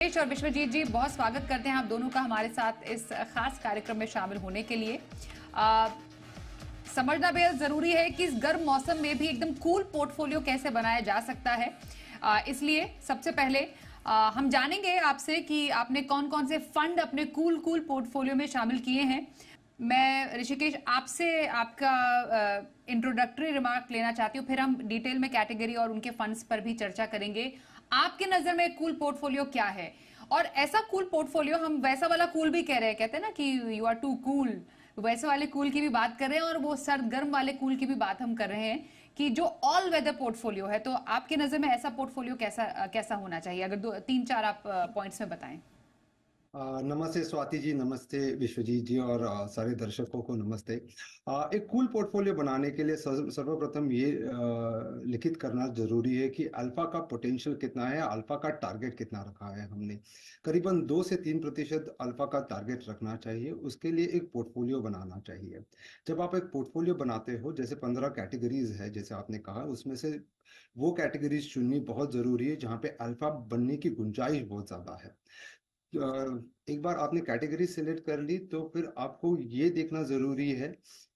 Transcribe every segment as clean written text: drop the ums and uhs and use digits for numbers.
और विश्वजीत जी, बहुत स्वागत करते हैं आप दोनों का हमारे साथ इस खास कार्यक्रम में शामिल होने के लिए। समझना बेहद जरूरी है कि इस गर्म मौसम में भी एकदम कूल पोर्टफोलियो कैसे बनाया जा सकता है। इसलिए सबसे पहले हम जानेंगे आपसे कि आपने कौन कौन से फंड अपने कूल पोर्टफोलियो में शामिल किए हैं। मैं ऋषिकेश आपसे आपका इंट्रोडक्टरी रिमार्क लेना चाहती हूँ, फिर हम डिटेल में कैटेगरी और उनके फंड्स पर भी चर्चा करेंगे। आपके नजर में कूल पोर्टफोलियो क्या है? और ऐसा कूल पोर्टफोलियो, हम वैसा वाला कूल भी कह रहे हैं, कहते हैं ना कि यू आर टू कूल, वैसे वाले कूल की भी बात कर रहे हैं और वो सर्द गर्म वाले कूल की भी बात हम कर रहे हैं कि जो ऑल वेदर पोर्टफोलियो है। तो आपके नजर में ऐसा पोर्टफोलियो कैसा होना चाहिए? अगर दो तीन चार आप पॉइंट्स में बताएं। नमस्ते स्वाति जी, नमस्ते विश्वजीत जी और सारे दर्शकों को नमस्ते। एक कूल पोर्टफोलियो बनाने के लिए सर्वप्रथम ये लिखित करना जरूरी है कि अल्फा का पोटेंशियल कितना है, अल्फा का टारगेट कितना रखा है। हमने करीबन 2 से 3% अल्फा का टारगेट रखना चाहिए। उसके लिए एक पोर्टफोलियो बनाना चाहिए। जब आप एक पोर्टफोलियो बनाते हो, जैसे 15 कैटेगरीज है जैसे आपने कहा, उसमें से वो कैटेगरीज चुननी बहुत जरूरी है जहाँ पे अल्फा बनने की गुंजाइश बहुत ज्यादा है। एक बार आपने कैटेगरी सिलेक्ट कर ली तो फिर आपको ये देखना जरूरी है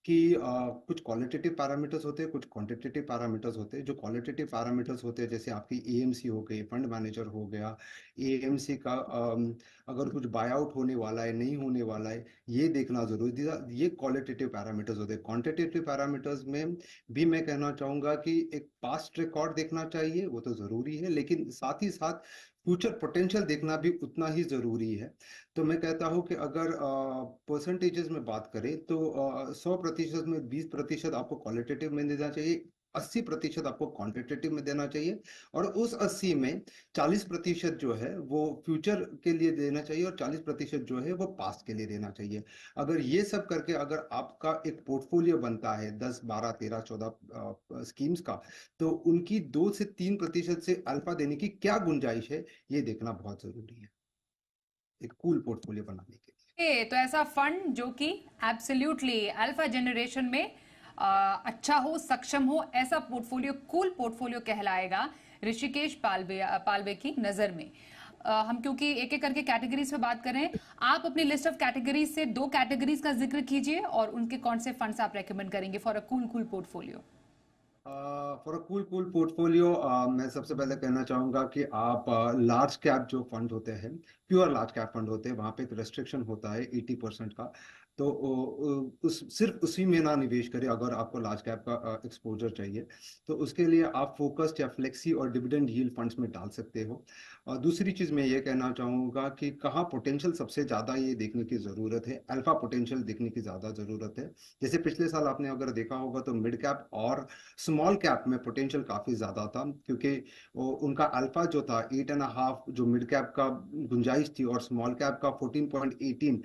कि कुछ क्वालिटेटिव पैरामीटर्स होते हैं, कुछ क्वांटिटेटिव पैरामीटर्स होते हैं। जो क्वालिटेटिव पैरामीटर्स होते हैं, जैसे आपकी एएमसी हो गई, फंड मैनेजर हो गया, एएमसी का अगर कुछ बाय आउट होने वाला है नहीं होने वाला है, ये देखना जरूरी है। ये क्वालिटेटिव पैरामीटर्स होते हैं। क्वांटिटेटिव पैरामीटर्स में भी मैं कहना चाहूंगा कि एक पास्ट रिकॉर्ड देखना चाहिए, वो तो जरूरी है, लेकिन साथ ही साथ फ्यूचर पोटेंशियल देखना भी उतना ही जरूरी है। तो मैं कहता हूं कि अगर परसेंटेजेस में बात करें तो 100% में 20% आपको क्वालिटेटिव में देना चाहिए, 80% आपको क्वांटिटेटिव में देना चाहिए, और उस 80 में 40% जो है वो फ्यूचर के लिए देना चाहिए और 40% जो है वो पास्ट के लिए देना चाहिए। अगर ये सब करके अगर आपका एक पोर्टफोलियो बनता है 10 12 13 14 स्कीम्स का, तो उनकी 2 से 3% से अल्फा देने की क्या गुंजाइश है, ये देखना बहुत जरूरी है एक कूल पोर्टफोलियो बनाने के तो ऐसा फंड जो कि एब्सोल्युटली अल्फा जनरेशन में अच्छा हो, सक्षम हो, ऐसा पोर्टफोलियो कूल पोर्टफोलियो कहलाएगा ऋषिकेश पालवे की नजर में। हम क्योंकि एक एक करके कैटेगरीज पे बात कर रहे हैं, आप अपनी लिस्ट ऑफ कैटेगरीज से 2 कैटेगरीज का जिक्र कीजिए और उनके कौन से फंड्स आप रेकमेंड करेंगे for a cool portfolio. For a cool portfolio मैं सबसे पहले कहना चाहूंगा कि आप लार्ज कैप जो फंड होते हैं, प्योर लार्ज कैप फंड होते हैं, वहां पे एक रेस्ट्रिक्शन होता है 80% का। तो उस सिर्फ उसी में ना निवेश करें। अगर आपको लार्ज कैप का एक्सपोजर चाहिए तो उसके लिए आप फोकस्ड या फ्लेक्सी और डिविडेंड यील्ड फंड्स में डाल सकते हो। और दूसरी चीज मैं ये कहना चाहूंगा कि कहाँ पोटेंशियल सबसे ज्यादा ये देखने की जरूरत है, अल्फा पोटेंशियल देखने की ज्यादा जरूरत है। जैसे पिछले साल आपने अगर देखा होगा तो मिड कैप और स्मॉल कैप में पोटेंशियल काफी ज्यादा था, क्योंकि उनका अल्फा जो था 8.5 जो मिड कैप का गुंजाइश थी, और स्मॉल कैप का 14.18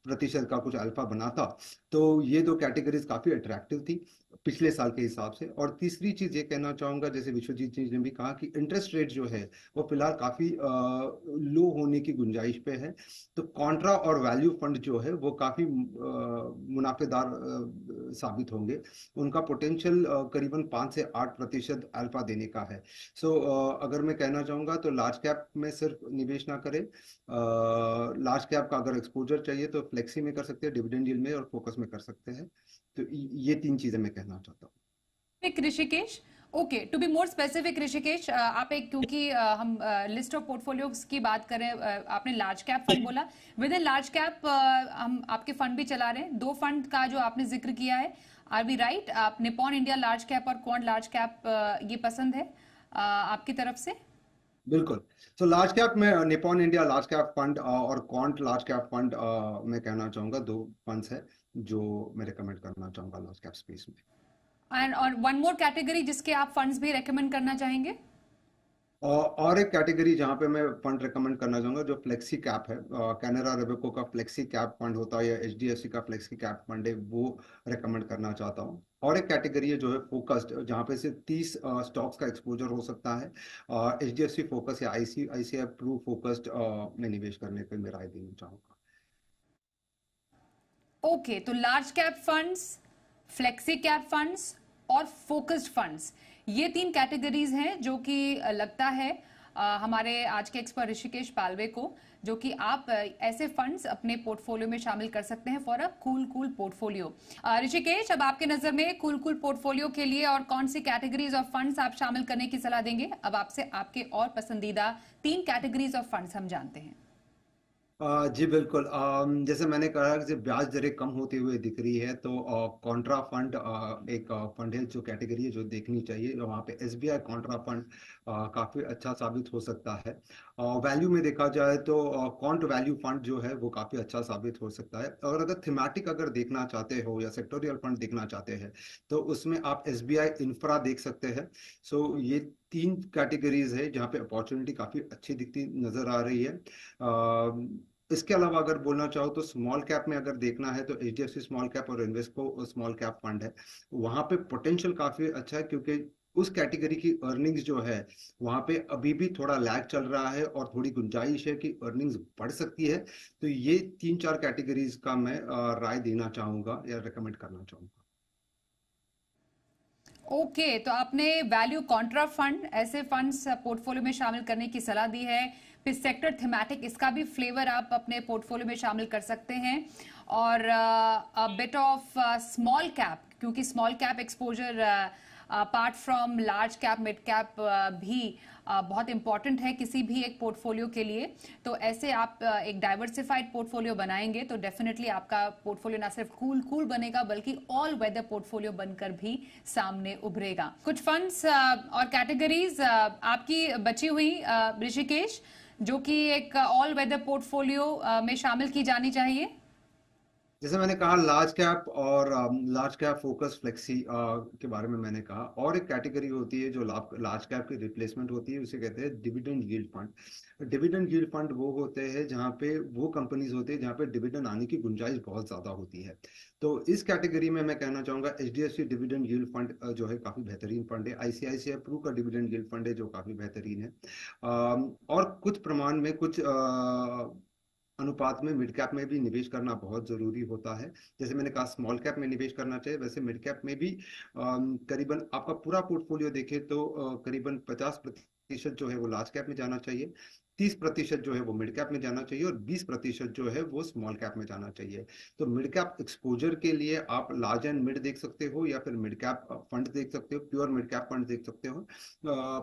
प्रतिशत का कुछ अल्फा बना था। तो ये दो कैटेगरीज काफी अट्रैक्टिव थी पिछले साल के हिसाब से। और तीसरी चीज ये कहना चाहूंगा, जैसे विश्वजीत जी ने भी कहा, कि इंटरेस्ट रेट जो है वो फिलहाल काफी लो होने की गुंजाइश पे है। तो कॉन्ट्रा और वैल्यू फंड जो है वो काफी मुनाफेदार साबित होंगे। उनका पोटेंशियल करीबन 5 से 8% अल्फा देने का है। सो अगर मैं कहना चाहूंगा तो लार्ज कैप में सिर्फ निवेश ना करें। लार्ज कैप का अगर एक्सपोजर चाहिए तो फ्लेक्सी में कर सकते हैं, डिविडेंड यील्ड में और फोकस में कर सकते हैं। तो ये 3 चीजें मैं कहना चाहता हूँ। Rishikesh, okay, to be more specific Rishikesh, आप एक, क्योंकि हम लिस्ट ऑफ पोर्टफोलियोज की बात करें, आपने लार्ज कैप फंड बोला, विद इन लार्ज कैप हम आपके फंड भी चला रहे हैं। 2 फंड का जो आपने जिक्र किया है, आर वी राइट? आप निपॉन इंडिया लार्ज कैप और क्वांट लार्ज कैप, ये पसंद है आपकी तरफ से? बिल्कुल। तो लार्ज कैप में Nippon India large cap fund और क्वांट लार्ज कैप फंड, मैं कहना चाहूंगा 2 फंड्स है जो मैं रिकमेंड करना चाहूंगा लार्ज कैप स्पेस में। एंड और वन मोर कैटेगरी जिसके आप फंड्स भी रेकमेंड करना चाहेंगे? और एक कैटेगरी जहां पे मैं फंड रिकमेंड करना चाहूंगा जो फ्लेक्सी कैप है, कैनरा रेबेको का फ्लेक्सी कैप फंड होता है या एचडीएफसी का फ्लेक्सी कैप फंड है, वो रिकमेंड करना चाहता हूँ। और एक कैटेगरी है जो है फोकस्ड, जहां पे सिर्फ 30 स्टॉक्स का एक्सपोजर हो सकता है। एचडीएफसी फोकस या आईसीआईसीआई प्रू फोकस्ड में निवेश करने पर मैं राय देना चाहूंगा। ओके, तो large cap funds, flexi cap funds और फोकस्ड फंड्स, ये 3 कैटेगरीज हैं जो कि लगता है हमारे आज के एक्सपर्ट ऋषिकेश पालवे को, जो कि आप ऐसे फंड्स अपने पोर्टफोलियो में शामिल कर सकते हैं for a cool portfolio. Rishikesh, अब आपके नजर में कूल पोर्टफोलियो के लिए और कौन सी कैटेगरीज ऑफ फंड्स आप शामिल करने की सलाह देंगे? अब आपसे आपके और पसंदीदा 3 कैटेगरीज ऑफ फंड्स हम जानते हैं। जी बिल्कुल। जैसे मैंने कहा कि ब्याज दरें कम होती हुई दिख रही है, तो कॉन्ट्रा फंड एक फंड है, जो कैटेगरी है जो देखनी चाहिए। वहाँ पे एसबीआई कॉन्ट्रा फंड काफ़ी अच्छा साबित हो सकता है। वैल्यू में देखा जाए तो कॉन्ट वैल्यू फंड जो है वो काफ़ी अच्छा साबित हो सकता है। और अगर थीमेटिक अगर देखना चाहते हो या सेक्टोरियल फंड देखना चाहते हैं, तो उसमें आप एसबीआई इंफ्रा देख सकते हैं। सो ये 3 कैटेगरीज है जहाँ पे अपॉर्चुनिटी काफ़ी अच्छी दिखती नज़र आ रही है। इसके अलावा अगर बोलना चाहो तो स्मॉल कैप में अगर देखना है, तो एचडीएफसी स्मॉल कैप और इन्वेस्को स्मॉल कैप फंड है। वहां पे पोटेंशियल काफी अच्छा है, क्योंकि उस कैटेगरी की अर्निंग्स जो है वहां पे अभी भी थोड़ा लैग चल रहा है और थोड़ी गुंजाइश है कि अर्निंग्स बढ़ सकती है। तो ये 3-4 कैटेगरीज का मैं राय देना चाहूंगा या रिकमेंड करना चाहूंगा। ओके, तो आपने वैल्यू कॉन्ट्रा फंड, ऐसे फंड्स पोर्टफोलियो में शामिल करने की सलाह दी है। फिर सेक्टर थीमेटिक, इसका भी फ्लेवर आप अपने पोर्टफोलियो में शामिल कर सकते हैं। और बिट ऑफ स्मॉल कैप, क्योंकि small cap exposure apart from large cap mid cap भी बहुत इंपॉर्टेंट है किसी भी एक पोर्टफोलियो के लिए। तो ऐसे आप एक डाइवर्सिफाइड पोर्टफोलियो बनाएंगे तो डेफिनेटली आपका पोर्टफोलियो ना सिर्फ कूल बनेगा, बल्कि ऑल वेदर पोर्टफोलियो बनकर भी सामने उभरेगा। कुछ फंड्स और कैटेगरीज आपकी बची हुई ऋषिकेश, जो कि एक ऑल वेदर पोर्टफोलियो में शामिल की जानी चाहिए। जैसे मैंने कहा लार्ज कैप और लार्ज कैप फोकस फ्लेक्सी के बारे में मैंने कहा। और एक कैटेगरी होती है जो लार्ज कैप की रिप्लेसमेंट होती है, उसे कहते हैं dividend yield fund. Dividend yield fund वो होते हैं जहाँ पे वो कंपनीज होती है जहाँ पे डिविडेंड आने की गुंजाइश बहुत ज्यादा होती है। तो इस कैटेगरी में मैं कहना चाहूंगा एचडीएफसी डिविडेंड यील्ड फंड जो है काफी बेहतरीन फंड है। आईसीआईसीआई प्रू का डिविडेंड यील्ड फंड है जो काफी बेहतरीन है। और कुछ प्रमाण में कुछ अनुपात में मिड कैप में भी निवेश करना बहुत जरूरी होता है। जैसे मैंने कहा स्मॉल कैप में निवेश करना चाहिए, वैसे मिड कैप में भी करीबन आपका पूरा पोर्टफोलियो देखे तो करीबन 50% जो है वो लार्ज कैप में जाना चाहिए, 30% जो है वो मिड कैप में जाना चाहिए और 20% जो है वो स्मॉल कैप में जाना चाहिए। तो मिड कैप एक्सपोजर के लिए आप लार्ज एंड मिड देख सकते हो या फिर मिड कैप फंड देख सकते हो, प्योर मिड कैप फंड देख सकते हो।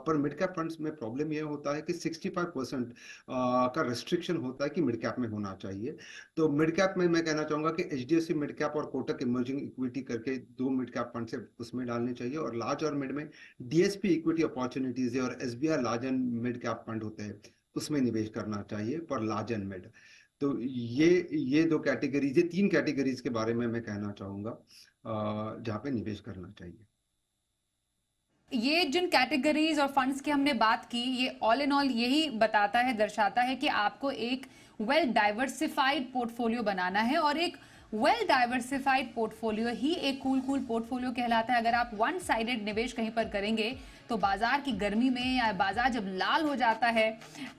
पर मिड कैप फंड्स में प्रॉब्लम यह होता है कि 65% का रेस्ट्रिक्शन होता है कि मिड कैप में होना चाहिए। तो मिड कैप में मैं कहना चाहूंगा कि एचडीएफसी मिड कैप और कोटक इमर्जिंग इक्विटी करके 2 मिड कैप फंड से उसमें डालने चाहिए। और लार्ज और मिड में डीएसपी इक्विटी अपॉर्चुनिटीज है और SBI large and mid cap fund होते हैं, उसमें निवेश करना चाहिए पर लार्ज एंड मिड। तो ये 2 कैटेगरीज, ये 3 कैटेगरीज के बारे में मैं कहना चाहूंगा जहां पे निवेश करना चाहिए। ये जिन कैटेगरीज और फंड्स की हमने बात की, ये ऑल इन ऑल यही बताता है, दर्शाता है कि आपको एक वेल डाइवर्सिफाइड पोर्टफोलियो बनाना है। और एक वेल डाइवर्सिफाइड पोर्टफोलियो ही एक कूल पोर्टफोलियो कहलाता है। अगर आप वन साइडेड निवेश कहीं पर करेंगे तो बाजार की गर्मी में या बाजार जब लाल हो जाता है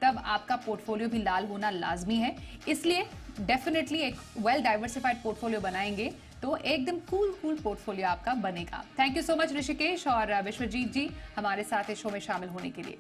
तब आपका पोर्टफोलियो भी लाल होना लाजमी है। इसलिए डेफिनेटली एक वेल डाइवर्सिफाइड पोर्टफोलियो बनाएंगे तो एकदम कूल पोर्टफोलियो आपका बनेगा। Thank you so much Rishikesh और विश्वजीत जी, हमारे साथ इस शो में शामिल होने के लिए।